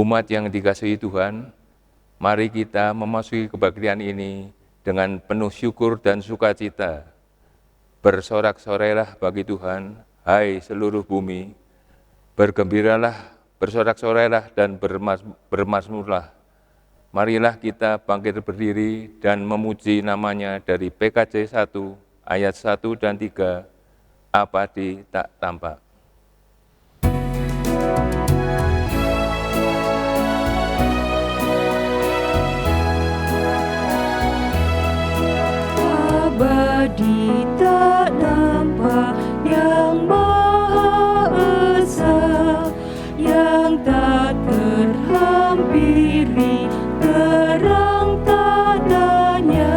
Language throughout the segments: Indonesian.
Umat yang dikasihi Tuhan, mari kita memasuki kebaktian ini dengan penuh syukur dan sukacita. Bersorak-sorailah bagi Tuhan, hai seluruh bumi. Bergembiralah, bersorak-sorailah dan bermazmurlah. Marilah kita bangkit berdiri dan memuji namanya dari PKJ 1 ayat 1 dan 3, Apadi tak tampak. Abadi tak nampak, yang Maha Esa, yang tak terhampiri, terang tadanya,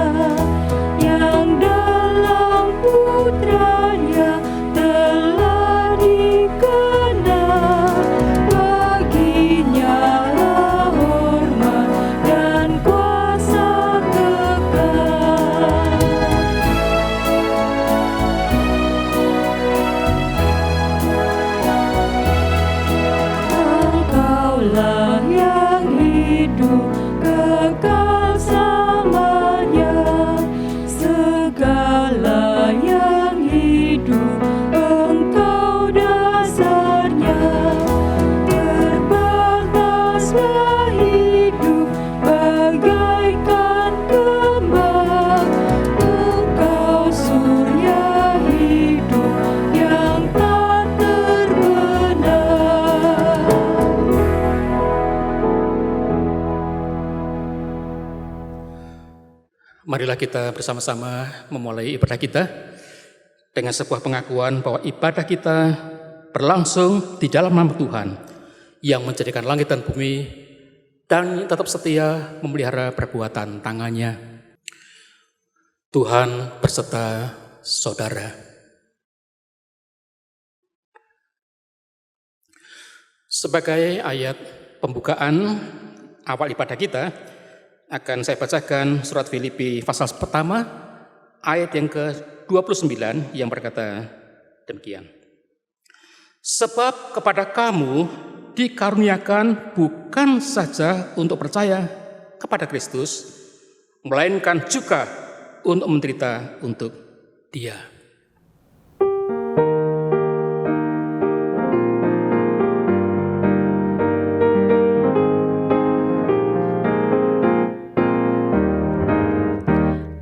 yang dalam putranya telah dikenal. Baginya hormat dan kuasa kekal. Engkaulah yang hidup kekal selamanya, segala yang hidup Engkau dasarnya. Terbataslah hidup bagaikan kembang, Engkau surya hidup yang tak terbenam. Marilah kita bersama-sama memulai ibadah kita dengan sebuah pengakuan bahwa ibadah kita berlangsung di dalam nama Tuhan yang menjadikan langit dan bumi dan tetap setia memelihara perbuatan tangannya. Tuhan berserta saudara. Sebagai ayat pembukaan awal ibadah kita, akan saya bacakan surat Filipi pasal pertama ayat yang ke-29 yang berkata demikian. Sebab kepada kamu dikaruniakan bukan saja untuk percaya kepada Kristus, melainkan juga untuk menderita untuk Dia.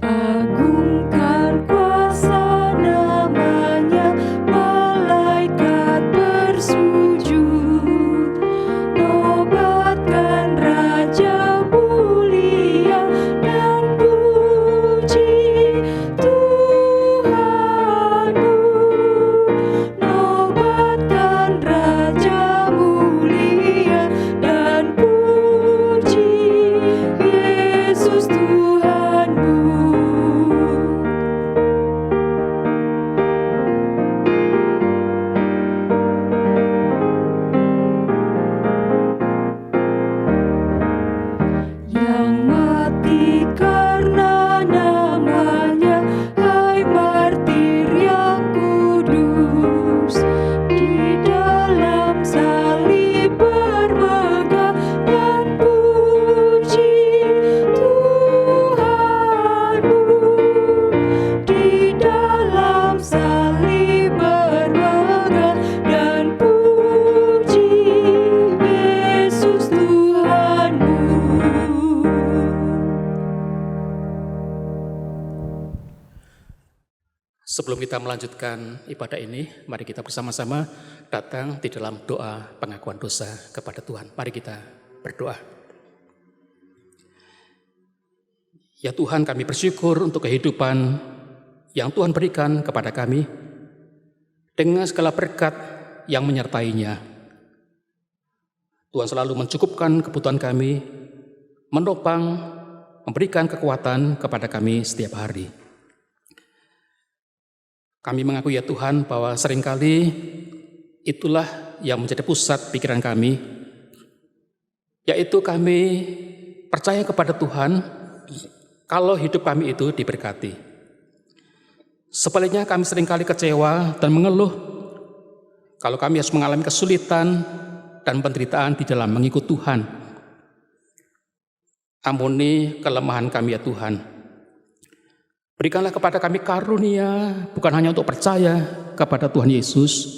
Agungkan kuasa namanya, malaikat bersujud. Nobatkan Raja mulia dan puji Tuhanmu. Nobatkan Raja mulia dan puji Yesus Tuhanmu. Yang mati karena namanya, hai martir yang kudus, di dalam salib bermegah dan puji Tuhanmu. Di dalam salib bermegah dan puji Yesus Tuhanmu. Sebelum kita melanjutkan ibadah ini, mari kita bersama-sama datang di dalam doa pengakuan dosa kepada Tuhan. Mari kita berdoa. Ya Tuhan, kami bersyukur untuk kehidupan yang Tuhan berikan kepada kami dengan segala berkat yang menyertainya. Tuhan selalu mencukupkan kebutuhan kami, menopang, memberikan kekuatan kepada kami setiap hari. Kami mengakui ya Tuhan bahwa seringkali itulah yang menjadi pusat pikiran kami, yaitu kami percaya kepada Tuhan kalau hidup kami itu diberkati. Sebaliknya kami seringkali kecewa dan mengeluh kalau kami harus mengalami kesulitan dan penderitaan di dalam mengikut Tuhan. Ampuni kelemahan kami ya Tuhan. Berikanlah kepada kami karunia, bukan hanya untuk percaya kepada Tuhan Yesus,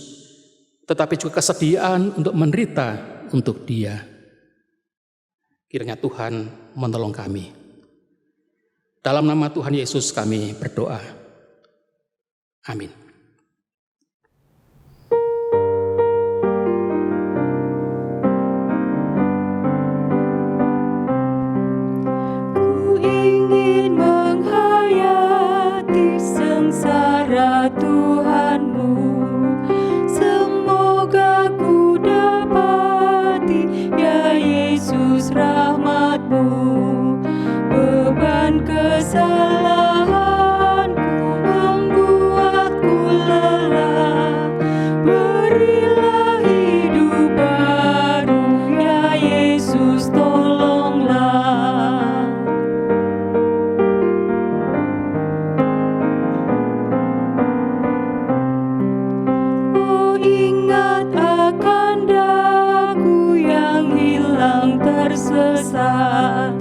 tetapi juga kesediaan untuk menderita untuk Dia. Kiranya Tuhan menolong kami. Dalam nama Tuhan Yesus kami berdoa. Amin. Ku ingin menghayati sengsara Tuhanmu, semoga ku dapati ya Yesus rahmat-Mu. Beban kesalahanku membuatku lelah, berilah hidup baru ya Yesus, tolonglah. Oh, ingat akan daku yang hilang tersesat,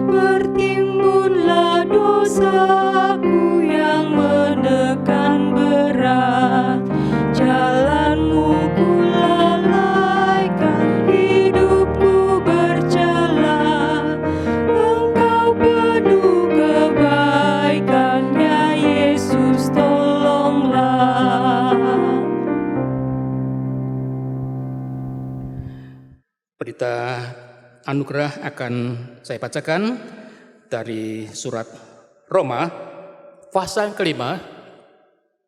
bertimbunlah dosaku yang menekan berat. Jalan-Mu ku lalaikan, hidupku bercela. Engkau penuh kebaikan ya Yesus, tolonglah. Berita anugerah akan saya bacakan dari surat Roma pasal kelima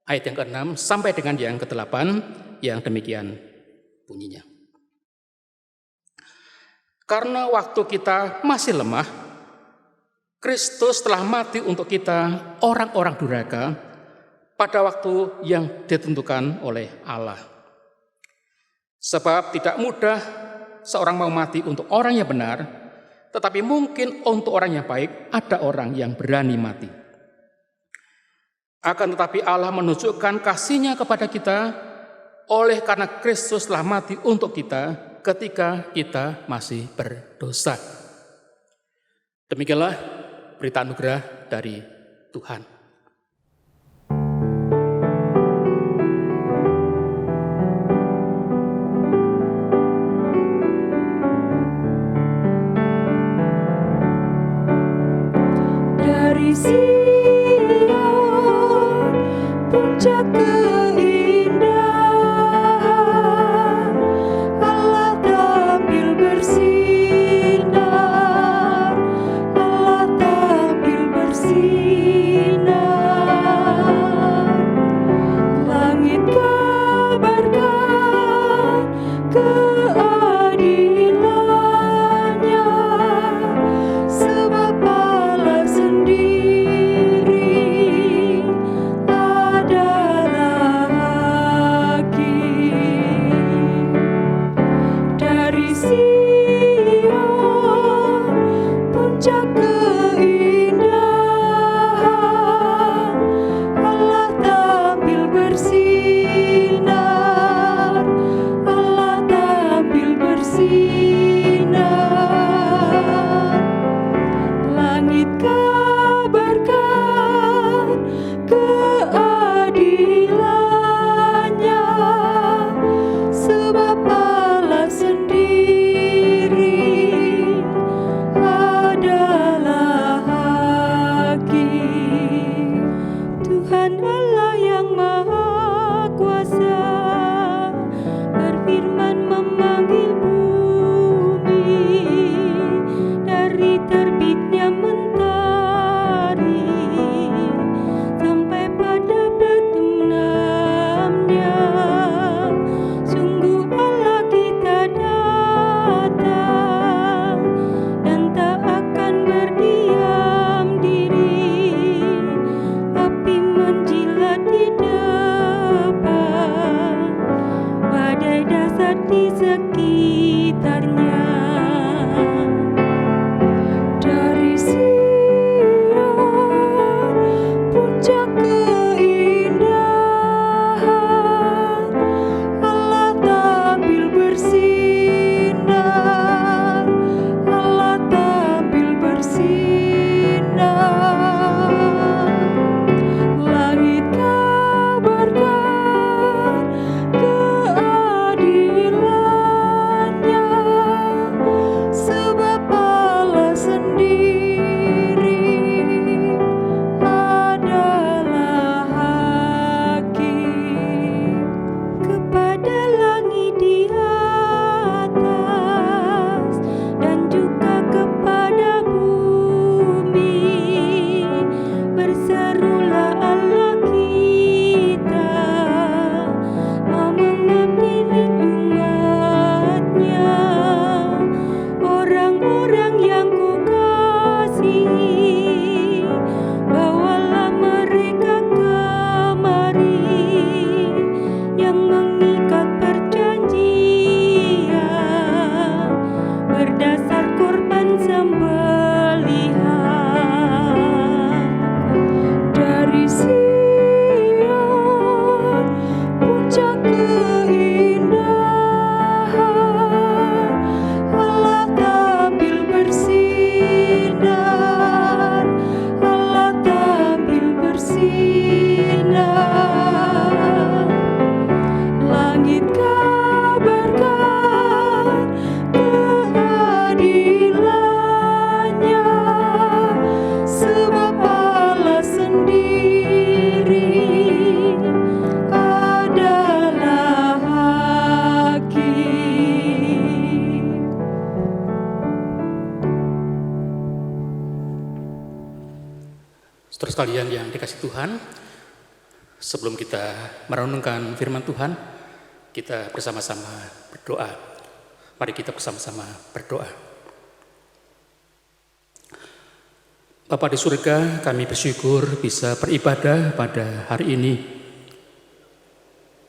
ayat yang ke-6 sampai dengan yang ke-8 yang demikian bunyinya. Karena waktu kita masih lemah, Kristus telah mati untuk kita orang-orang durhaka pada waktu yang ditentukan oleh Allah. Sebab tidak mudah seorang mau mati untuk orang yang benar, tetapi mungkin untuk orang yang baik ada orang yang berani mati. Akan tetapi Allah menunjukkan kasih-Nya kepada kita oleh karena Kristus telah mati untuk kita ketika kita masih berdosa. Demikianlah berita anugerah dari Tuhan. Dari Sion, puncak keindahan, Allah tampil bersinar, Allah tampil bersinar. Langit kabarkan keadilannya, sebab Allah sendiri adalah hakim. Dari Sion, puncak keindahan, Allah tampil bersinar, Allah tampil bersinar. Langit kabarkan keadilannya, sebab Allah sendiri adalah hakim. Tuhan Allah yang Maha Kuasa berfirman memanggil bumi, dari terbitnya mentari sampai pada bertenggelamnya. Sungguh Allah kita datang dan tak akan berdiam diri. Api menjilat di depan, badai dahsyat di sekitarnya. Dari Sion, puncak keindahan, Allah tampil bersinar. sekalian yang dikasih Tuhan, sebelum kita merenungkan firman Tuhan, kita bersama-sama berdoa. Mari kita bersama-sama berdoa. Bapa di surga, kami bersyukur bisa beribadah pada hari ini.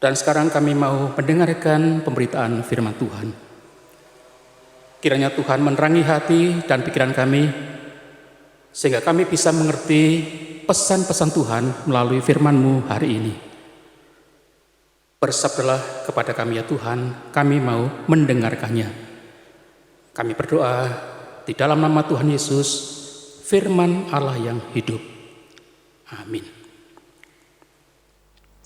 Dan sekarang kami mau mendengarkan pemberitaan firman Tuhan. Kiranya Tuhan menerangi hati dan pikiran kami, sehingga kami bisa mengerti pesan-pesan Tuhan melalui firman-Mu hari ini. Bersabdalah kepada kami ya Tuhan, kami mau mendengarkannya. Kami berdoa di dalam nama Tuhan Yesus, firman Allah yang hidup. Amin.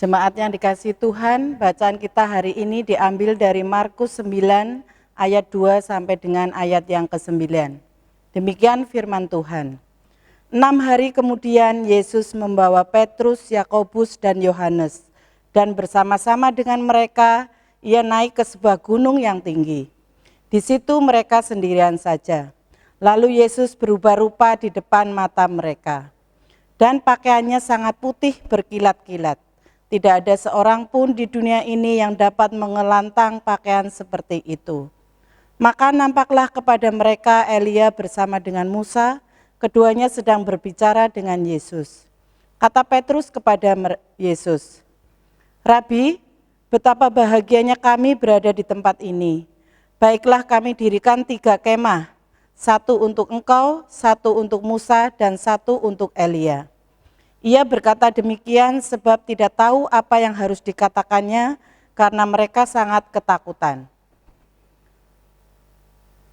Jemaat yang dikasihi Tuhan, bacaan kita hari ini diambil dari Markus 9 ayat 2 sampai dengan ayat yang ke-9. Demikian firman Tuhan. 6 hari kemudian Yesus membawa Petrus, Yakobus, dan Yohanes, dan bersama-sama dengan mereka ia naik ke sebuah gunung yang tinggi. Di situ mereka sendirian saja. Lalu Yesus berubah rupa di depan mata mereka, dan pakaiannya sangat putih berkilat-kilat. Tidak ada seorang pun di dunia ini yang dapat mengelantang pakaian seperti itu. Maka nampaklah kepada mereka Elia bersama dengan Musa. Keduanya sedang berbicara dengan Yesus. Kata Petrus kepada Yesus, "Rabi, betapa bahagianya kami berada di tempat ini. Baiklah kami dirikan 3 kemah, 1 untuk engkau, 1 untuk Musa, dan 1 untuk Elia." Ia berkata demikian sebab tidak tahu apa yang harus dikatakannya karena mereka sangat ketakutan.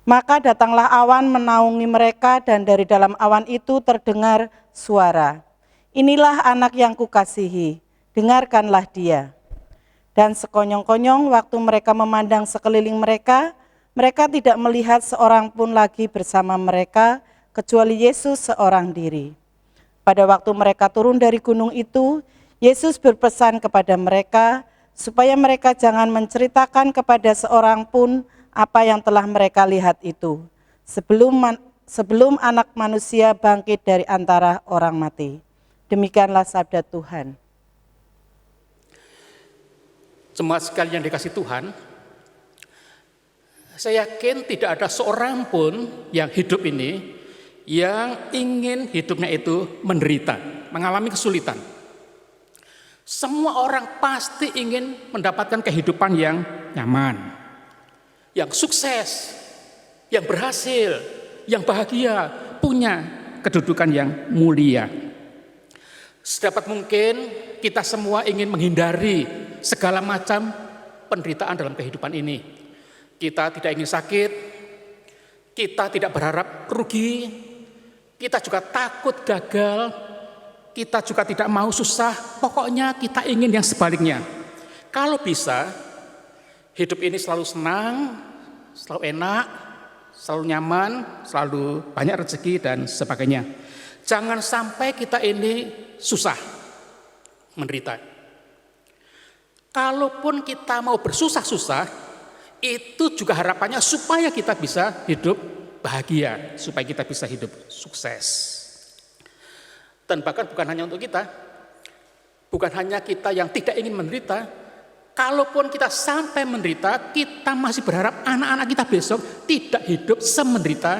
Maka datanglah awan menaungi mereka dan dari dalam awan itu terdengar suara, "Inilah anak yang kukasihi, dengarkanlah dia." Dan sekonyong-konyong waktu mereka memandang sekeliling mereka, mereka tidak melihat seorang pun lagi bersama mereka, kecuali Yesus seorang diri. Pada waktu mereka turun dari gunung itu, Yesus berpesan kepada mereka, supaya mereka jangan menceritakan kepada seorang pun apa yang telah mereka lihat itu, sebelum Anak Manusia bangkit dari antara orang mati. Demikianlah sabda Tuhan. Jemaat sekalian yang dikasih Tuhan, saya yakin tidak ada seorang pun yang hidup ini yang ingin hidupnya itu menderita, mengalami kesulitan. Semua orang pasti ingin mendapatkan kehidupan yang nyaman, yang sukses, yang berhasil, yang bahagia, punya kedudukan yang mulia. Sedapat mungkin kita semua ingin menghindari segala macam penderitaan dalam kehidupan ini. Kita tidak ingin sakit, kita tidak berharap rugi, kita juga takut gagal, kita juga tidak mau susah, pokoknya kita ingin yang sebaliknya. Kalau bisa, hidup ini selalu senang, selalu enak, selalu nyaman, selalu banyak rezeki dan sebagainya. Jangan sampai kita ini susah, menderita. Kalaupun kita mau bersusah-susah, itu juga harapannya supaya kita bisa hidup bahagia, supaya kita bisa hidup sukses. Dan bahkan bukan hanya untuk kita, bukan hanya kita yang tidak ingin menderita, kalaupun kita sampai menderita, kita masih berharap anak-anak kita besok tidak hidup semenderita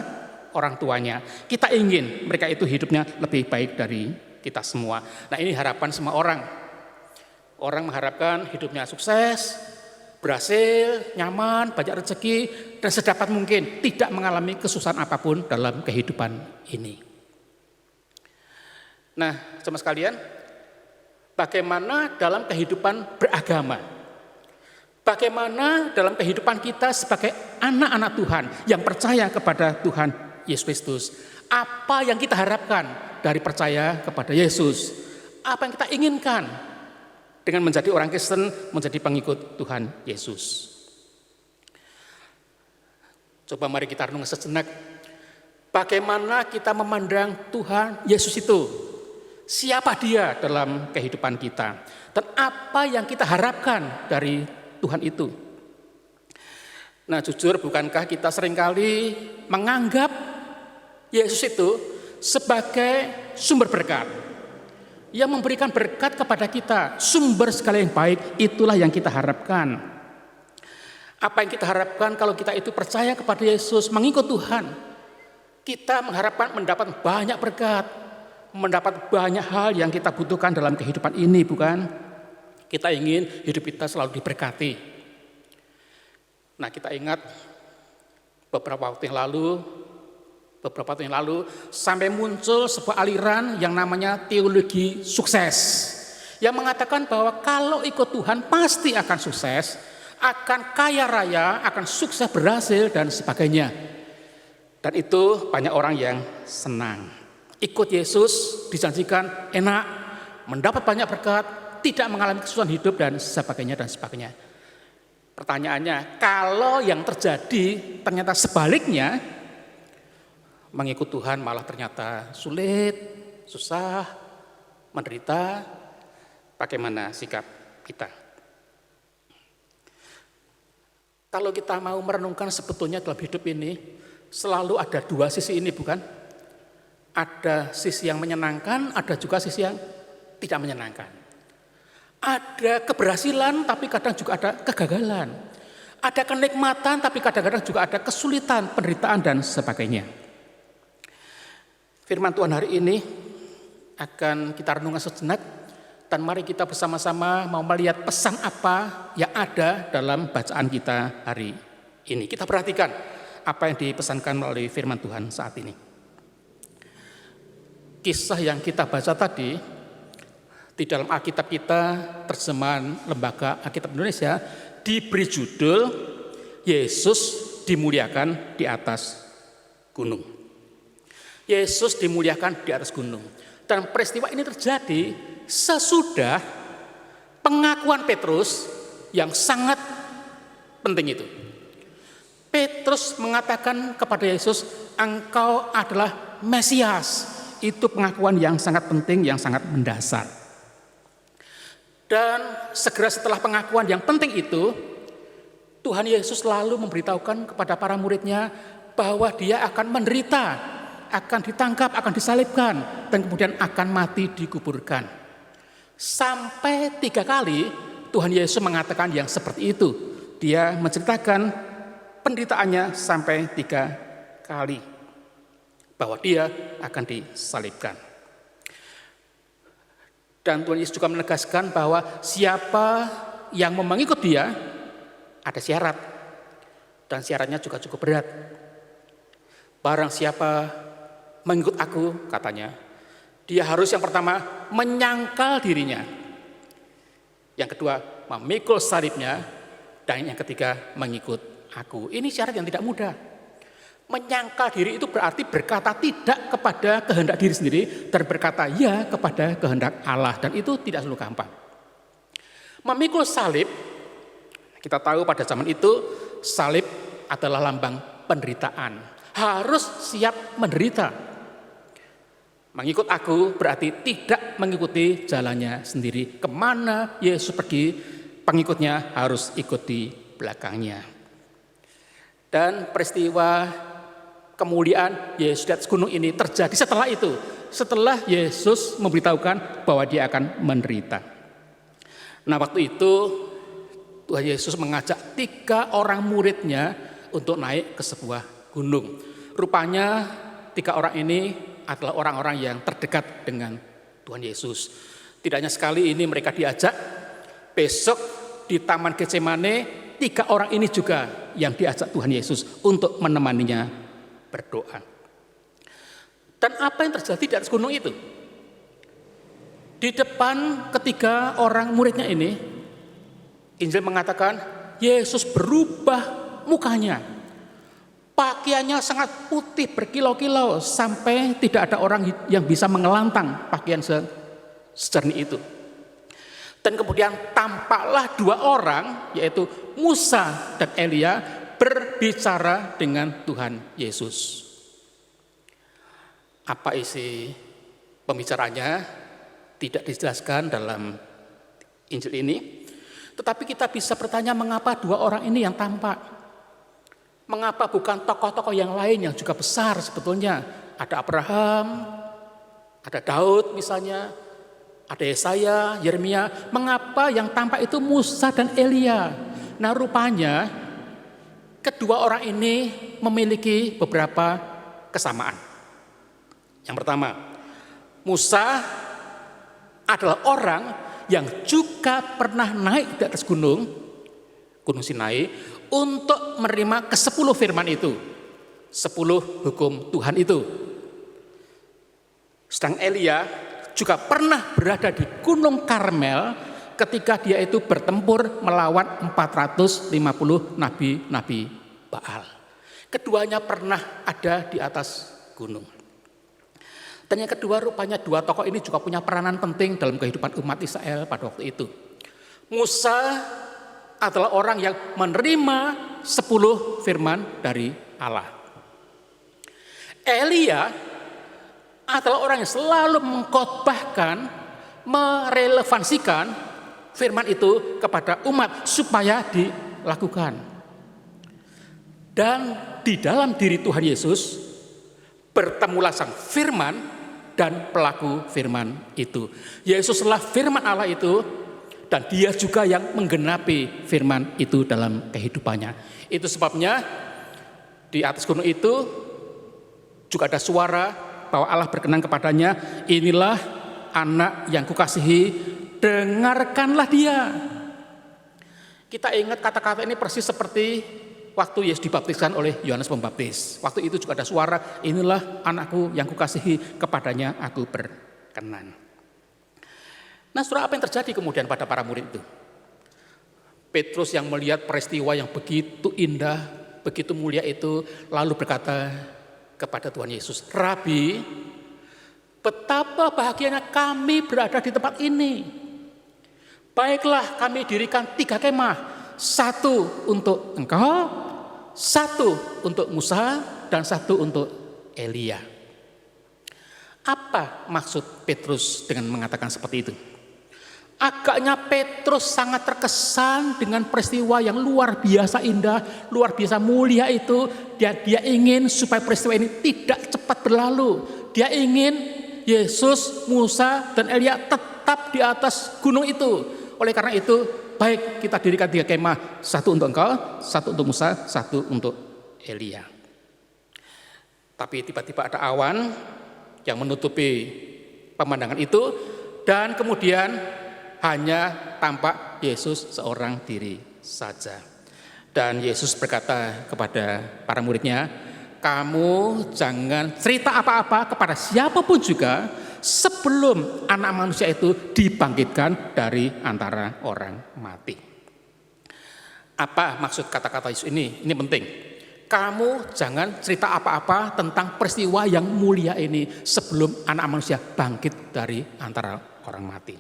orang tuanya. Kita ingin mereka itu hidupnya lebih baik dari kita semua. Nah, ini harapan semua orang. Orang mengharapkan hidupnya sukses, berhasil, nyaman, banyak rezeki, dan sedapat mungkin tidak mengalami kesusahan apapun dalam kehidupan ini. Nah, sama sekalian, bagaimana dalam kehidupan beragama? Bagaimana dalam kehidupan kita sebagai anak-anak Tuhan yang percaya kepada Tuhan Yesus Kristus? Apa yang kita harapkan dari percaya kepada Yesus? Apa yang kita inginkan dengan menjadi orang Kristen, menjadi pengikut Tuhan Yesus? Coba mari kita renung sejenak. Bagaimana kita memandang Tuhan Yesus itu? Siapa dia dalam kehidupan kita? Dan apa yang kita harapkan dari Tuhan itu? Nah, jujur, bukankah kita seringkali menganggap Yesus itu sebagai sumber berkat, yang memberikan berkat kepada kita, sumber segala yang baik, itulah yang kita harapkan. Apa yang kita harapkan kalau kita itu percaya kepada Yesus, mengikut Tuhan? Kita mengharapkan mendapat banyak berkat, mendapat banyak hal yang kita butuhkan dalam kehidupan ini, bukan? Kita ingin hidup kita selalu diberkati. Nah, kita ingat beberapa waktu yang lalu sampai muncul sebuah aliran yang namanya teologi sukses, yang mengatakan bahwa kalau ikut Tuhan pasti akan sukses, akan kaya raya, akan sukses, berhasil, dan sebagainya. Dan itu banyak orang yang senang. Ikut Yesus dijanjikan enak, mendapat banyak berkat, tidak mengalami kesusahan hidup, dan sebagainya, dan sebagainya. Pertanyaannya, kalau yang terjadi ternyata sebaliknya, mengikut Tuhan malah ternyata sulit, susah, menderita, bagaimana sikap kita? Kalau kita mau merenungkan sebetulnya dalam hidup ini, selalu ada dua sisi ini, bukan? Ada sisi yang menyenangkan, ada juga sisi yang tidak menyenangkan. Ada keberhasilan, tapi kadang juga ada kegagalan. Ada kenikmatan, tapi kadang-kadang juga ada kesulitan, penderitaan, dan sebagainya. Firman Tuhan hari ini akan kita renungkan sejenak, dan mari kita bersama-sama mau melihat pesan apa yang ada dalam bacaan kita hari ini. Kita perhatikan apa yang dipesankan melalui firman Tuhan saat ini. Kisah yang kita baca tadi di dalam Alkitab kita, terjemahan Lembaga Alkitab Indonesia, diberi judul Yesus dimuliakan di atas gunung. Yesus dimuliakan di atas gunung. Dan peristiwa ini terjadi sesudah pengakuan Petrus yang sangat penting itu. Petrus mengatakan kepada Yesus, "Engkau adalah Mesias." Itu pengakuan yang sangat penting, yang sangat mendasar. Dan segera setelah pengakuan yang penting itu, Tuhan Yesus lalu memberitahukan kepada para muridnya bahwa dia akan menderita, akan ditangkap, akan disalibkan, dan kemudian akan mati dikuburkan. Sampai 3 kali Tuhan Yesus mengatakan yang seperti itu. Dia menceritakan penderitaannya sampai 3 kali, bahwa dia akan disalibkan. Dan Tuhan Yesus juga menegaskan bahwa siapa yang mau mengikut dia, ada syarat. Dan syaratnya juga cukup berat. Barang siapa mengikut aku, katanya, dia harus yang pertama menyangkal dirinya. Yang kedua, memikul salibnya. Dan yang ketiga, mengikut aku. Ini syarat yang tidak mudah. Menyangkal diri itu berarti berkata tidak kepada kehendak diri sendiri dan berkata ya kepada kehendak Allah, dan itu tidak selalu gampang. Memikul salib, kita tahu pada zaman itu salib adalah lambang penderitaan. Harus siap menderita. Mengikut aku berarti tidak mengikuti jalannya sendiri. Kemana Yesus pergi, pengikutnya harus ikut di belakangnya. Dan peristiwa kemuliaan Yesus di atas gunung ini terjadi setelah itu. Setelah Yesus memberitahukan bahwa dia akan menderita. Nah, waktu itu Tuhan Yesus mengajak 3 orang muridnya untuk naik ke sebuah gunung. Rupanya 3 orang ini adalah orang-orang yang terdekat dengan Tuhan Yesus. Tidak hanya sekali ini mereka diajak, besok di Taman Getsemane 3 orang ini juga yang diajak Tuhan Yesus untuk menemaninya berdoa. Dan apa yang terjadi di atas gunung itu? Di depan ketiga orang muridnya ini, Injil mengatakan Yesus berubah mukanya. Pakaiannya sangat putih berkilau-kilau sampai tidak ada orang yang bisa mengelantang pakaian sejernih itu. Dan kemudian tampaklah 2 orang, yaitu Musa dan Elia, berbicara dengan Tuhan Yesus. Apa isi pembicaranya tidak dijelaskan dalam Injil ini, tetapi kita bisa bertanya mengapa 2 orang ini yang tampak. Mengapa bukan tokoh-tokoh yang lain yang juga besar sebetulnya? Ada Abraham, ada Daud misalnya, Ada Yesaya, Yeremia, mengapa yang tampak itu Musa dan Elia? Nah, rupanya kedua orang ini memiliki beberapa kesamaan. Yang pertama, Musa adalah orang yang juga pernah naik di atas gunung Sinai untuk menerima ke-10 firman itu, 10 hukum Tuhan itu. Sedang Elia juga pernah berada di Gunung Karmel ketika dia itu bertempur melawan 450 nabi-nabi Baal. Keduanya pernah ada di atas gunung. Dan yang kedua, rupanya dua tokoh ini juga punya peranan penting dalam kehidupan umat Israel pada waktu itu. Musa adalah orang yang menerima 10 firman dari Allah. Elia adalah orang yang selalu mengkhotbahkan, merelevansikan firman itu kepada umat supaya dilakukan. Dan di dalam diri Tuhan Yesus bertemulah sang firman dan pelaku firman itu. Yesuslah firman Allah itu, dan dia juga yang menggenapi firman itu dalam kehidupannya. Itu sebabnya di atas gunung itu juga ada suara bahwa Allah berkenan kepadanya, inilah anak yang kukasihi, dengarkanlah dia. Kita ingat kata-kata ini persis seperti waktu Yesus dibaptiskan oleh Yohanes Pembaptis. Waktu itu juga ada suara, inilah anakku yang kukasihi, kepadanya aku berkenan. Nah, saudara, apa yang terjadi kemudian pada para murid itu? Petrus yang melihat peristiwa yang begitu indah, begitu mulia itu, lalu berkata kepada Tuhan Yesus, Rabi, betapa bahagianya kami berada di tempat ini. Baiklah, kami dirikan 3 kemah, 1 untuk engkau, 1 untuk Musa, dan 1 untuk Elia. Apa maksud Petrus dengan mengatakan seperti itu? Agaknya Petrus sangat terkesan dengan peristiwa yang luar biasa indah, luar biasa mulia itu. Dia ingin supaya peristiwa ini tidak cepat berlalu. Dia ingin Yesus, Musa, dan Elia tetap di atas gunung itu. Oleh karena itu, baik, kita dirikan 3 kemah, 1 untuk engkau, 1 untuk Musa, 1 untuk Elia. Tapi tiba-tiba ada awan yang menutupi pemandangan itu, dan kemudian hanya tampak Yesus seorang diri saja. Dan Yesus berkata kepada para muridnya, kamu jangan cerita apa-apa kepada siapapun juga sebelum anak manusia itu dibangkitkan dari antara orang mati. Apa maksud kata-kata Yesus ini? Ini penting. Kamu jangan cerita apa-apa tentang peristiwa yang mulia ini sebelum anak manusia bangkit dari antara orang mati.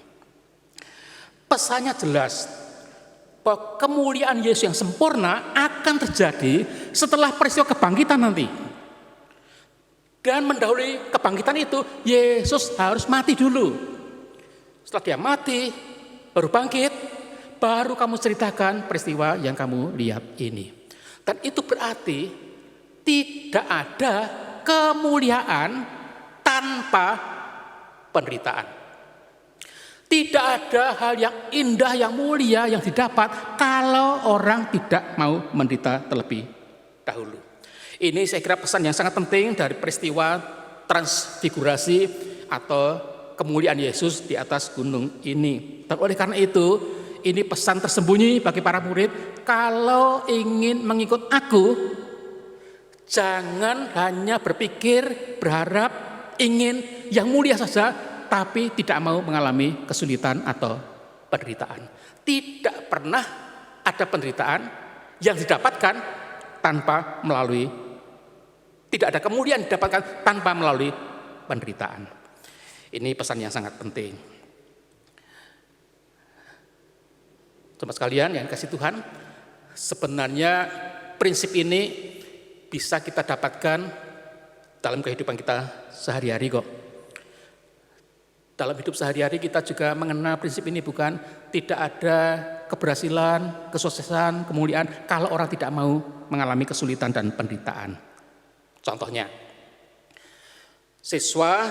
Pesannya jelas bahwa kemuliaan Yesus yang sempurna akan terjadi setelah peristiwa kebangkitan nanti. Dan mendahului kebangkitan itu, Yesus harus mati dulu. Setelah dia mati, baru bangkit, baru kamu ceritakan peristiwa yang kamu lihat ini. Dan itu berarti tidak ada kemuliaan tanpa penderitaan. Tidak ada hal yang indah, yang mulia yang didapat kalau orang tidak mau menderita terlebih dahulu. Ini saya kira pesan yang sangat penting dari peristiwa transfigurasi atau kemuliaan Yesus di atas gunung ini. Dan oleh karena itu, ini pesan tersembunyi bagi para murid, kalau ingin mengikut aku, jangan hanya berpikir, berharap, ingin yang mulia saja, tapi tidak mau mengalami kesulitan atau penderitaan. Tidak pernah ada penderitaan yang didapatkan tanpa melalui, tidak ada kemuliaan didapatkan tanpa melalui penderitaan. Ini pesan yang sangat penting. Teman sekalian yang kasih Tuhan, sebenarnya prinsip ini bisa kita dapatkan dalam kehidupan kita sehari-hari kok. Dalam hidup sehari-hari kita juga mengenal prinsip ini, bukan? Tidak ada keberhasilan, kesuksesan, kemuliaan kalau orang tidak mau mengalami kesulitan dan penderitaan. Contohnya, siswa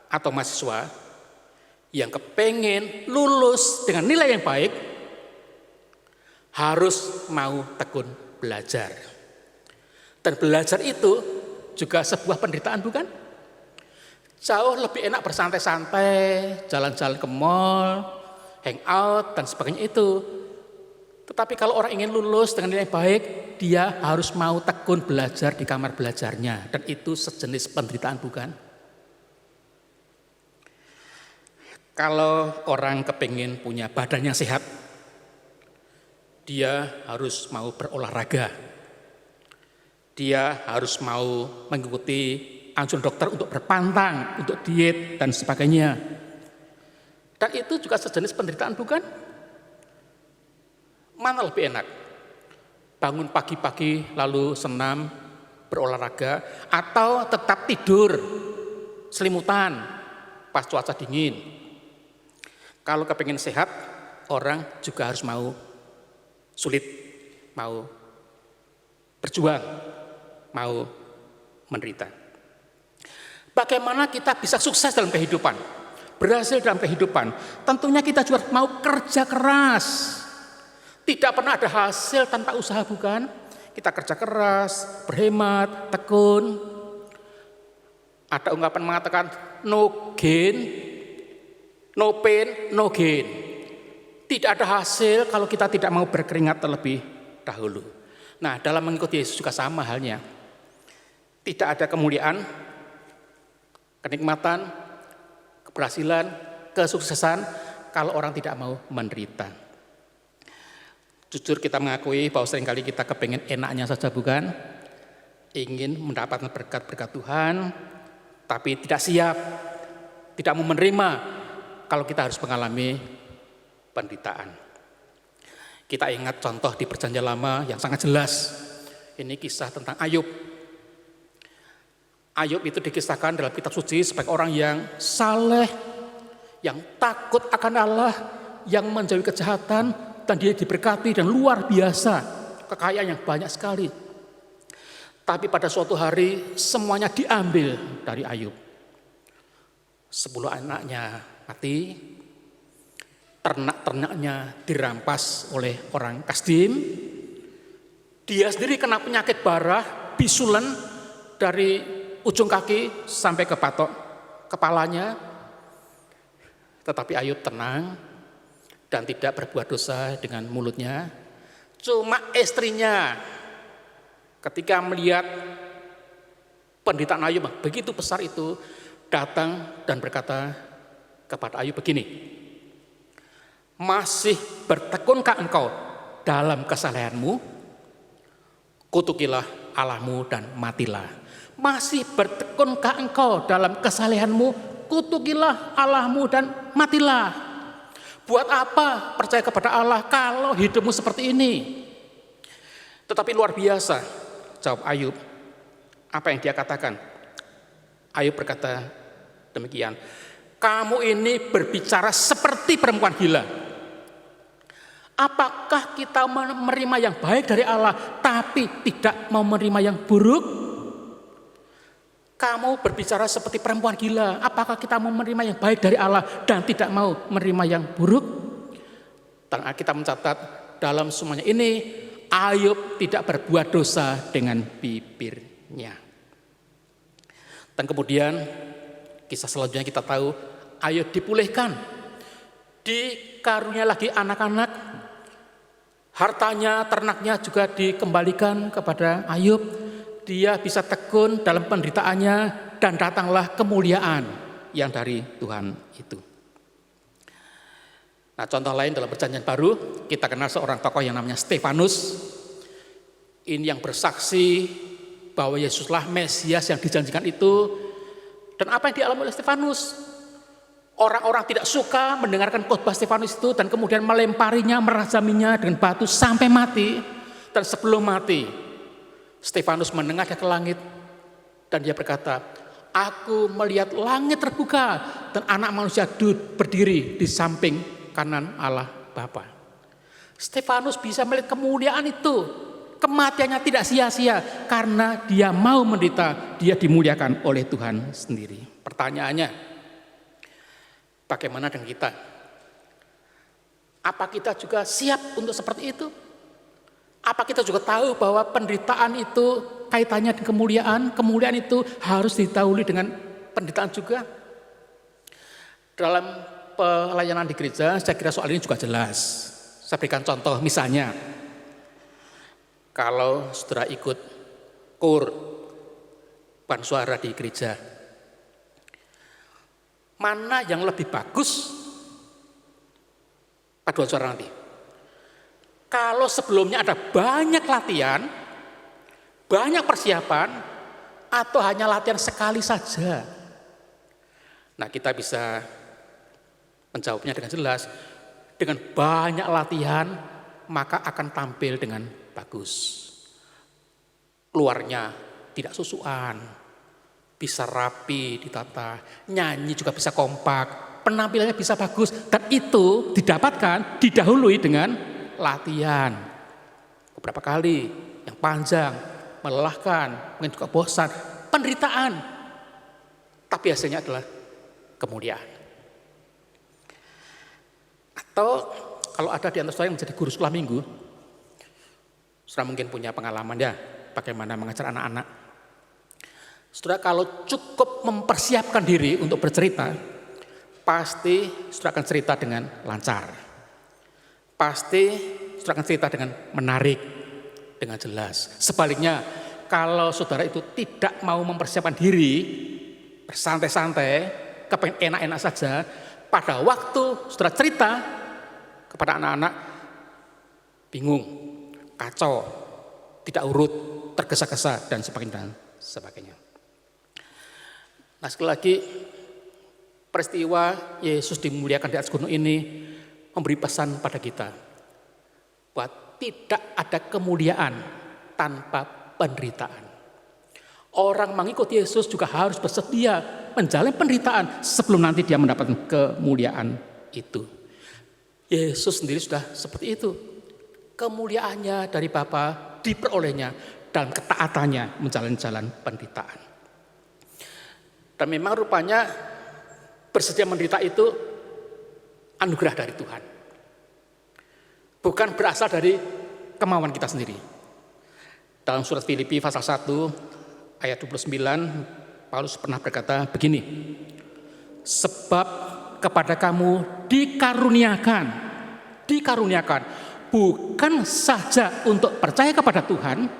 atau mahasiswa yang kepengen lulus dengan nilai yang baik harus mau tekun belajar. Dan belajar itu juga sebuah penderitaan, bukan? Jauh lebih enak bersantai-santai, jalan-jalan ke mall, hangout, dan sebagainya itu. Tetapi kalau orang ingin lulus dengan nilai baik, dia harus mau tekun belajar di kamar belajarnya. Dan itu sejenis penderitaan, bukan? Kalau orang kepingin punya badan yang sehat, dia harus mau berolahraga. Dia harus mau mengikuti anjuran dokter untuk berpantang, untuk diet, dan sebagainya. Dan itu juga sejenis penderitaan, bukan? Mana lebih enak? Bangun pagi-pagi lalu senam, berolahraga, atau tetap tidur, selimutan pas cuaca dingin? Kalau kepingin sehat, orang juga harus mau sulit, mau berjuang, mau menderita. Bagaimana kita bisa sukses dalam kehidupan, berhasil dalam kehidupan? Tentunya kita juga mau kerja keras. Tidak pernah ada hasil tanpa usaha, bukan? Kita kerja keras, berhemat, tekun. Ada ungkapan mengatakan no gain, no pain, no gain. Tidak ada hasil kalau kita tidak mau berkeringat terlebih dahulu. Nah, dalam mengikuti Yesus juga sama halnya. Tidak ada kemuliaan, kenikmatan, keberhasilan, kesuksesan kalau orang tidak mau menderita. Jujur kita mengakui bahwa seringkali kita kepengen enaknya saja, bukan? Ingin mendapatkan berkat-berkat Tuhan, tapi tidak siap, tidak mau menerima kalau kita harus mengalami penderitaan. Kita ingat contoh di Perjanjian Lama yang sangat jelas. Ini kisah tentang Ayub. Ayub itu dikisahkan dalam kitab suci sebagai orang yang saleh, yang takut akan Allah, yang menjauhi kejahatan, dan dia diberkati dan luar biasa, kekayaan yang banyak sekali. Tapi pada suatu hari semuanya diambil dari Ayub. 10 anaknya mati, ternak-ternaknya dirampas oleh orang Kasdim. Dia sendiri kena penyakit parah, bisulan dari ujung kaki sampai ke patok kepalanya. Tetapi Ayub tenang dan tidak berbuat dosa dengan mulutnya. Cuma istrinya ketika melihat penderitaan Ayub begitu besar itu, datang dan berkata kepada Ayub begini, masih bertekunkah engkau dalam kesalehanmu? Kutukilah Allahmu dan matilah. Masih bertekunkah engkau dalam kesalehanmu? Kutukilah Allahmu dan matilah. Buat apa percaya kepada Allah kalau hidupmu seperti ini? Tetapi luar biasa, jawab Ayub. Apa yang dia katakan? Ayub berkata demikian, kamu ini berbicara seperti perempuan gila. Apakah kita menerima yang baik dari Allah tapi tidak mau menerima yang buruk? Kamu berbicara seperti perempuan gila. Apakah kita mau menerima yang baik dari Allah dan tidak mau menerima yang buruk? Dan kita mencatat dalam semuanya ini, Ayub tidak berbuat dosa dengan bibirnya. Dan kemudian kisah selanjutnya kita tahu, Ayub dipulihkan, dikarunia lagi anak-anak, hartanya, ternaknya juga dikembalikan kepada Ayub. Dia bisa tekun dalam penderitaannya dan datanglah kemuliaan yang dari Tuhan itu. Nah, contoh lain dalam Perjanjian Baru, kita kenal seorang tokoh yang namanya Stefanus. Ini yang bersaksi bahwa Yesuslah Mesias yang dijanjikan itu. Dan apa yang dialami oleh Stefanus? Orang-orang tidak suka mendengarkan khotbah Stefanus itu dan kemudian melemparinya, merajaminya dengan batu sampai mati. Dan sebelum mati, Stefanus menengadah ke langit dan dia berkata, aku melihat langit terbuka dan anak manusia berdiri di samping kanan Allah Bapa. Stefanus bisa melihat kemuliaan itu. Kematiannya tidak sia-sia karena dia mau menderita, dia dimuliakan oleh Tuhan sendiri. Pertanyaannya, Bagaimana dengan kita? Apa kita juga siap untuk seperti itu? Apa kita juga tahu bahwa penderitaan itu kaitannya dengan kemuliaan? Kemuliaan itu harus didahului dengan penderitaan juga. Dalam pelayanan di gereja, saya kira soal ini juga jelas. Saya berikan contoh, misalnya, kalau saudara ikut KUR, paduan suara di gereja, mana yang lebih bagus paduan suara nanti? Kalau sebelumnya ada banyak latihan, banyak persiapan, atau hanya latihan sekali saja? Nah, kita bisa menjawabnya dengan jelas. Dengan banyak latihan, maka akan tampil dengan bagus. Luarnya tidak susuan, bisa rapi, ditata, nyanyi juga bisa kompak, penampilannya bisa bagus, dan itu didapatkan, didahului dengan latihan. Beberapa kali, yang panjang, melelahkan, mungkin juga bosan, penderitaan. Tapi hasilnya adalah kemuliaan. Atau kalau ada di antara saudara yang menjadi guru sekolah minggu, saudara mungkin punya pengalaman ya, bagaimana mengajar anak-anak. Saudara kalau cukup mempersiapkan diri untuk bercerita, pasti saudara akan cerita dengan lancar. Pasti saudara akan cerita dengan menarik, dengan jelas. Sebaliknya, kalau saudara itu tidak mau mempersiapkan diri, bersantai-santai, kepengen enak-enak saja, pada waktu saudara cerita kepada anak-anak, bingung, kacau, tidak urut, tergesa-gesa, dan sebagainya. Nah, sekali lagi, peristiwa Yesus dimuliakan di atas gunung ini memberi pesan pada kita bahwa tidak ada kemuliaan tanpa penderitaan. Orang mengikuti Yesus juga harus bersedia menjalani penderitaan sebelum nanti dia mendapatkan kemuliaan itu. Yesus sendiri sudah seperti itu. Kemuliaannya dari Bapa diperolehnya dalam ketaatannya menjalani jalan penderitaan. Dan memang rupanya bersedia menderita itu anugerah dari Tuhan. Bukan berasal dari kemauan kita sendiri. Dalam surat Filipi pasal 1 ayat 29, Paulus pernah berkata begini, sebab kepada kamu dikaruniakan, bukan saja untuk percaya kepada Tuhan,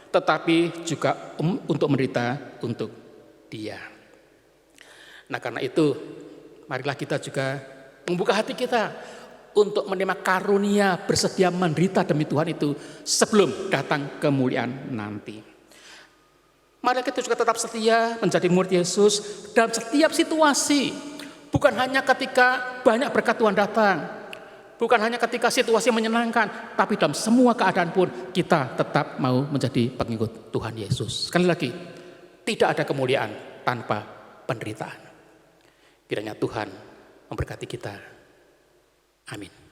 tetapi juga untuk menderita untuk Dia. Nah, karena itu, marilah kita juga membuka hati kita untuk menerima karunia bersedia menderita demi Tuhan itu sebelum datang kemuliaan nanti. Mari kita juga tetap setia menjadi murid Yesus dalam setiap situasi. Bukan hanya ketika banyak berkat Tuhan datang. Bukan hanya ketika situasi menyenangkan. Tapi dalam semua keadaan pun kita tetap mau menjadi pengikut Tuhan Yesus. Sekali lagi, tidak ada kemuliaan tanpa penderitaan. Kiranya Tuhan memberkati kita. Amin.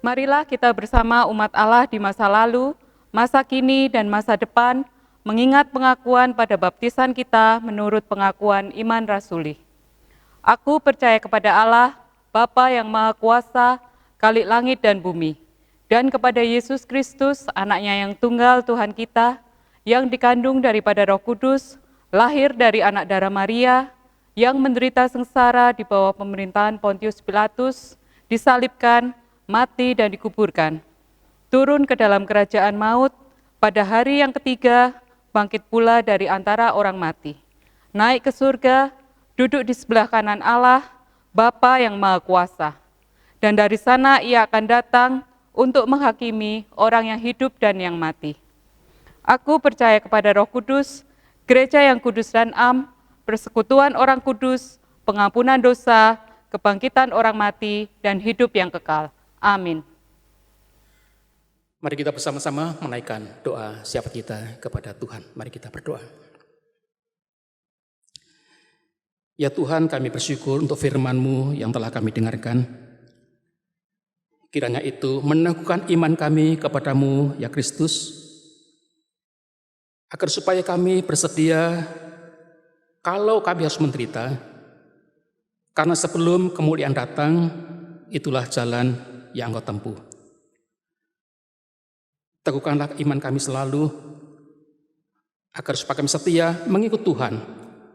Marilah kita bersama umat Allah di masa lalu, masa kini, dan masa depan, mengingat pengakuan pada baptisan kita menurut pengakuan iman rasuli. Aku percaya kepada Allah, Bapa yang Maha Kuasa, Khalik langit dan bumi, dan kepada Yesus Kristus, anaknya yang tunggal Tuhan kita, yang dikandung daripada Roh Kudus, lahir dari anak darah Maria, yang menderita sengsara di bawah pemerintahan Pontius Pilatus, disalibkan, mati dan dikuburkan, turun ke dalam kerajaan maut, pada hari yang ketiga, bangkit pula dari antara orang mati, naik ke surga, duduk di sebelah kanan Allah, Bapa yang Maha Kuasa, dan dari sana ia akan datang untuk menghakimi orang yang hidup dan yang mati. Aku percaya kepada Roh Kudus, gereja yang kudus dan am, persekutuan orang kudus, pengampunan dosa, kebangkitan orang mati, dan hidup yang kekal. Amin. Mari kita bersama-sama menaikkan doa syafaat kita kepada Tuhan. Mari kita berdoa. Ya Tuhan, kami bersyukur untuk firman-Mu yang telah kami dengarkan. Kiranya itu meneguhkan iman kami kepadamu, ya Kristus, agar supaya kami bersedia kalau kami harus menderita, karena sebelum kemuliaan datang, itulah jalan yang Engkau tempuh. Teguhkanlah iman kami selalu, agar supaya kami setia mengikut Tuhan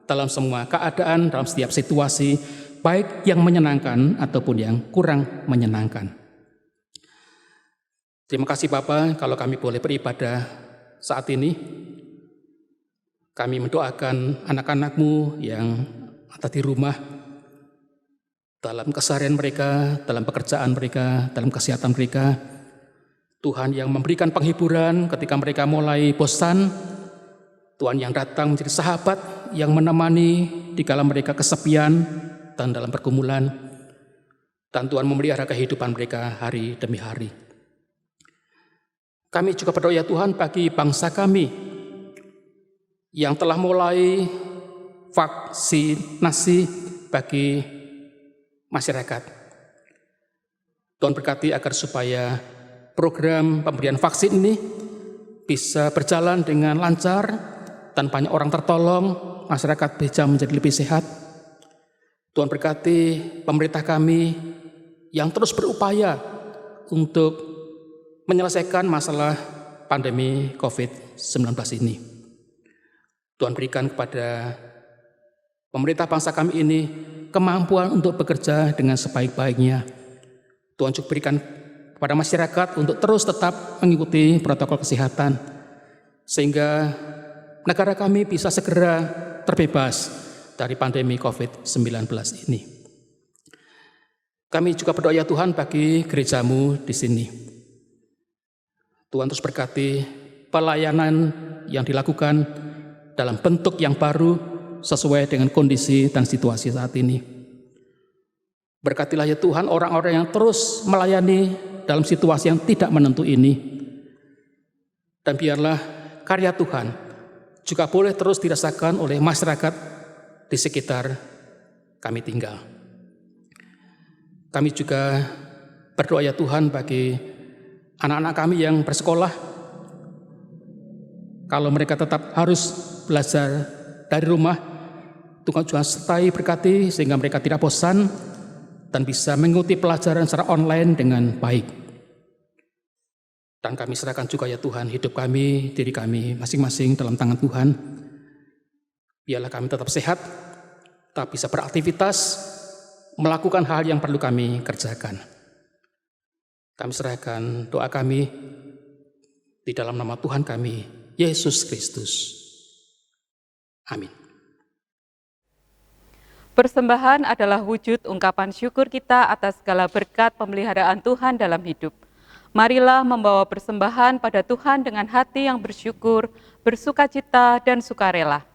dalam semua keadaan, dalam setiap situasi, baik yang menyenangkan ataupun yang kurang menyenangkan. Terima kasih Bapa, kalau kami boleh beribadah saat ini. Kami mendoakan anak-anak-Mu yang ada di rumah, dalam keseharian mereka, dalam pekerjaan mereka, dalam kesehatan mereka. Tuhan yang memberikan penghiburan ketika mereka mulai bosan. Tuhan yang datang menjadi sahabat yang menemani di kala mereka kesepian dan dalam pergumulan. Dan Tuhan memelihara kehidupan mereka hari demi hari. Kami juga berdoa ya Tuhan bagi bangsa kami yang telah mulai vaksinasi bagi masyarakat. Tuhan berkati agar supaya program pemberian vaksin ini bisa berjalan dengan lancar dan banyak orang tertolong, masyarakat bisa menjadi lebih sehat. Tuhan berkati pemerintah kami yang terus berupaya untuk menyelesaikan masalah pandemi COVID-19 ini. Tuhan berikan kepada pemerintah bangsa kami ini kemampuan untuk bekerja dengan sebaik-baiknya. Tuhan juga berikan kepada masyarakat untuk terus tetap mengikuti protokol kesehatan, sehingga negara kami bisa segera terbebas dari pandemi COVID-19 ini. Kami juga berdoa ya Tuhan bagi gereja-Mu di sini. Tuhan terus berkati pelayanan yang dilakukan dalam bentuk yang baru sesuai dengan kondisi dan situasi saat ini. Berkatilah ya Tuhan orang-orang yang terus melayani dalam situasi yang tidak menentu ini. Dan biarlah karya Tuhan juga boleh terus dirasakan oleh masyarakat di sekitar kami tinggal. Kami juga berdoa ya Tuhan bagi anak-anak kami yang bersekolah. Kalau mereka tetap harus belajar dari rumah, Tuhan juga sertai berkati sehingga mereka tidak bosan dan bisa mengikuti pelajaran secara online dengan baik. Dan kami serahkan juga ya Tuhan hidup kami, diri kami masing-masing dalam tangan Tuhan. Biarlah kami tetap sehat, tetap bisa beraktivitas, melakukan hal yang perlu kami kerjakan. Kami serahkan doa kami di dalam nama Tuhan kami, Yesus Kristus. Amin. Persembahan adalah wujud ungkapan syukur kita atas segala berkat pemeliharaan Tuhan dalam hidup. Marilah membawa persembahan pada Tuhan dengan hati yang bersyukur, bersukacita, dan sukarela.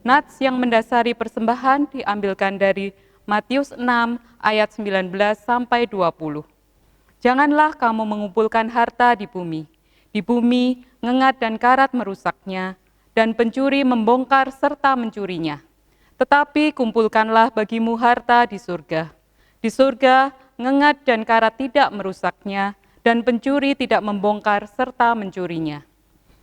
Nats yang mendasari persembahan diambilkan dari Matius 6 ayat 19 sampai 20. Janganlah kamu mengumpulkan harta di bumi. Di bumi, ngengat dan karat merusaknya, dan pencuri membongkar serta mencurinya. Tetapi kumpulkanlah bagimu harta di surga. Di surga, ngengat dan karat tidak merusaknya, dan pencuri tidak membongkar serta mencurinya.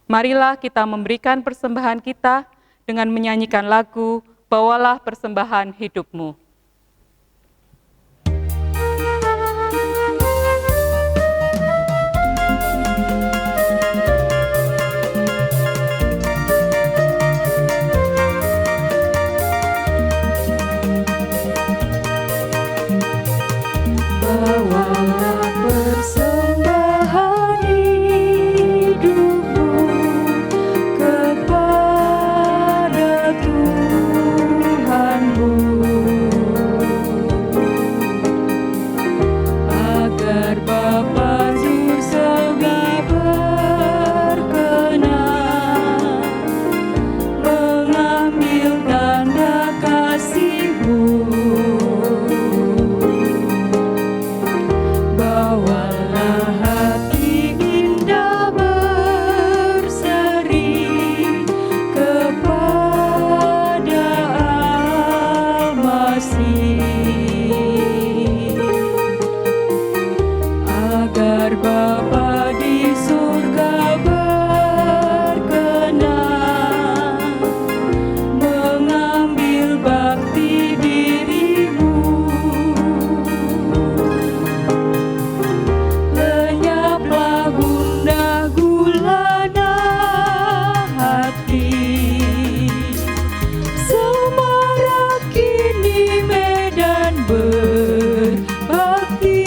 Marilah kita memberikan persembahan kita dengan menyanyikan lagu Bawalah Persembahan Hidupmu. Bawalah persembahan hidupmu kepada Tuhanmu, agar Bapa surgawi berkenan mengambil tanda kasih-Mu. Bawalah hati indah berseri kepada Al-Masih, agar Bapa di surga berkenan mengambil bakti diri-Mu. Lenyaplah gundah gulana hati, semarak kini medan berbakti,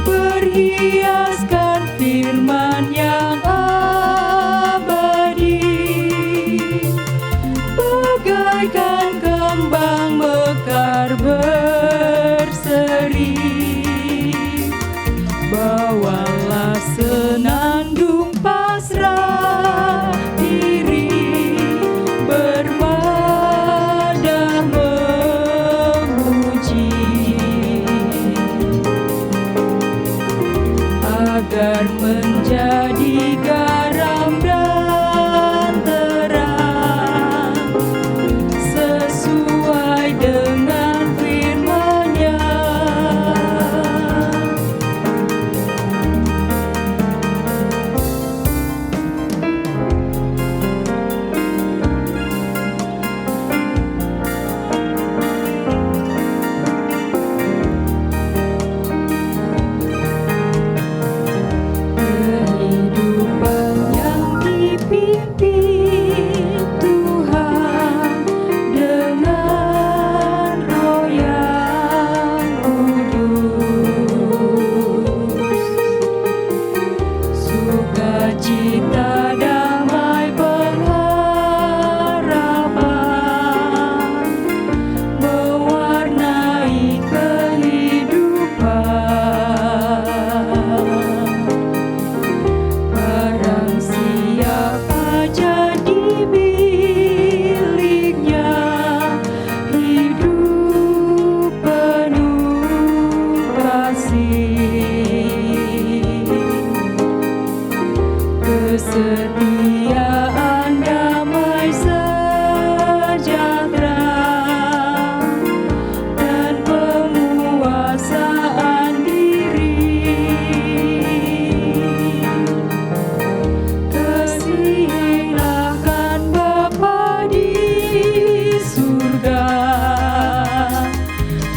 berhiaskan firman yang abadi, bagaikan kembang mekar berseri. Bawalah senandung pasrah diri, bermadah memuji, agar menjadi garam dan terang sesuai dengan firman-Nya. Kehidupan yang dipimpin Tuhan dengan Roh yang kudus, sukacita, damai, pengharapan mewarnai kehidupan. Barang siapa jadi miliknya hidup penuh kasih, kesetiaan, damai, sejahtera, dan penguasaan diri. Kasihilah Bapa di surga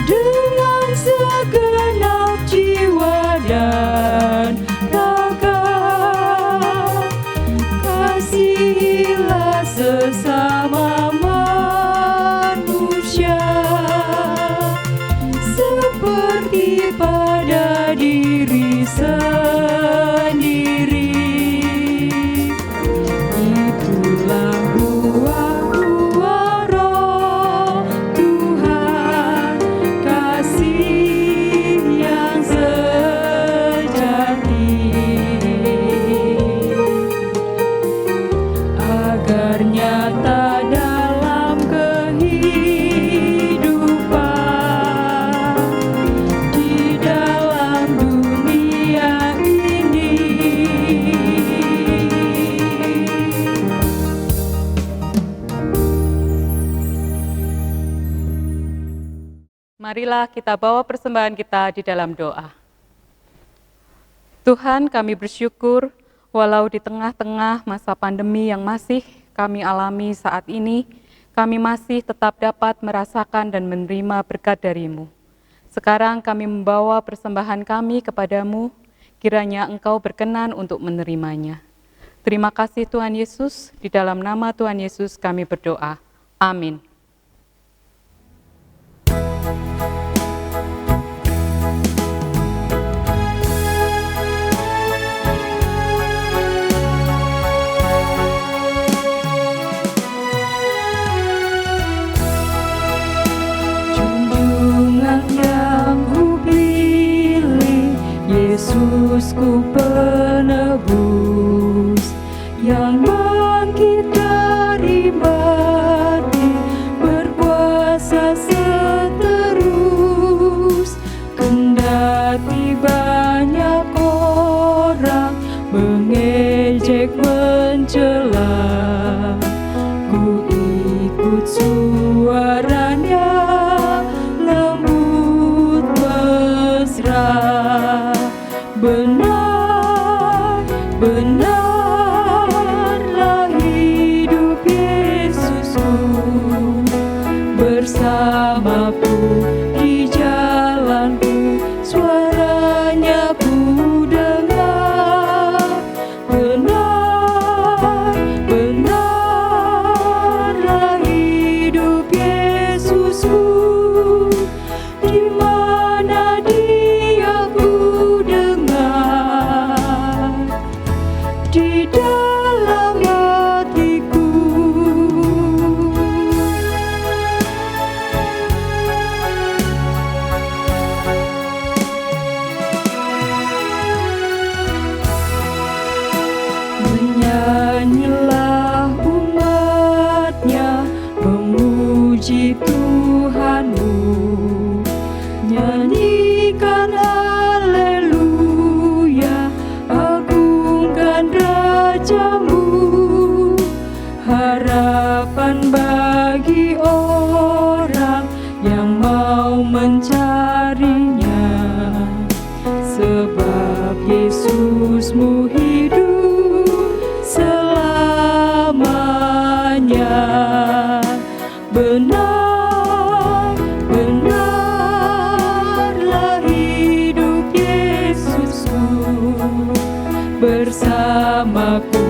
dengan segenap jiwa dan raga. Kasihilah sesama manusia seperti pada diri sendiri. Itulah buah-buah Roh Tuhan, kasih yang sejati, agar nyata dalam kehidupan di dalam dunia ini. Marilah kita bawa persembahan kita di dalam doa. Tuhan, kami bersyukur walau di tengah-tengah masa pandemi yang masih kami alami saat ini, kami masih tetap dapat merasakan dan menerima berkat dari-Mu. Sekarang kami membawa persembahan kami kepadamu, kiranya Engkau berkenan untuk menerimanya. Terima kasih Tuhan Yesus, di dalam nama Tuhan Yesus kami berdoa. Amin. Yesusku penebus yang bangkit dari mati, berkuasa seterus. Kendati banyak orang mengejek mencela, ku ikut suaranya lembut mesra. Benar, benarlah hidup Yesusku, bersamaku di jalanku, suaranya ku dengar. Benar, benarlah hidup Yesusku, di mana Dia ku dengar, di dalam hatiku. Menyanyilah umatnya, memuji Tuhanmu, nyanyikan haleluya, agungkan Rajamu. Harapan bagi orang yang mau mencarinya, sebab Yesusmu hidup selamanya. Benar, benarlah hidup Yesusku, bersamaku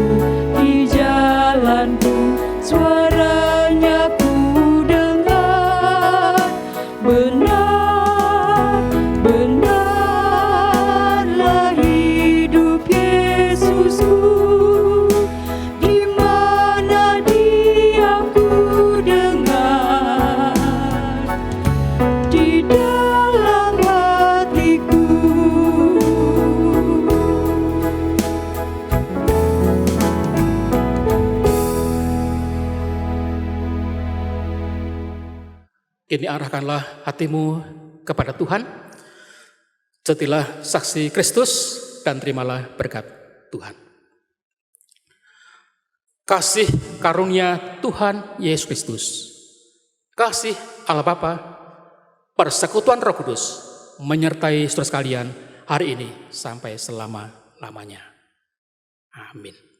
di jalanku, suaranya ku dengar. Benar, benarlah hidup Yesusku, di mana Dia ku dengar, di dalam hatiku. Ini arahkanlah hatimu kepada Tuhan, jadilah saksi Kristus dan terimalah berkat Tuhan. Kasih karunia Tuhan Yesus Kristus, kasih Allah Bapa, persekutuan Roh Kudus menyertai saudara sekalian hari ini sampai selama-lamanya. Amin.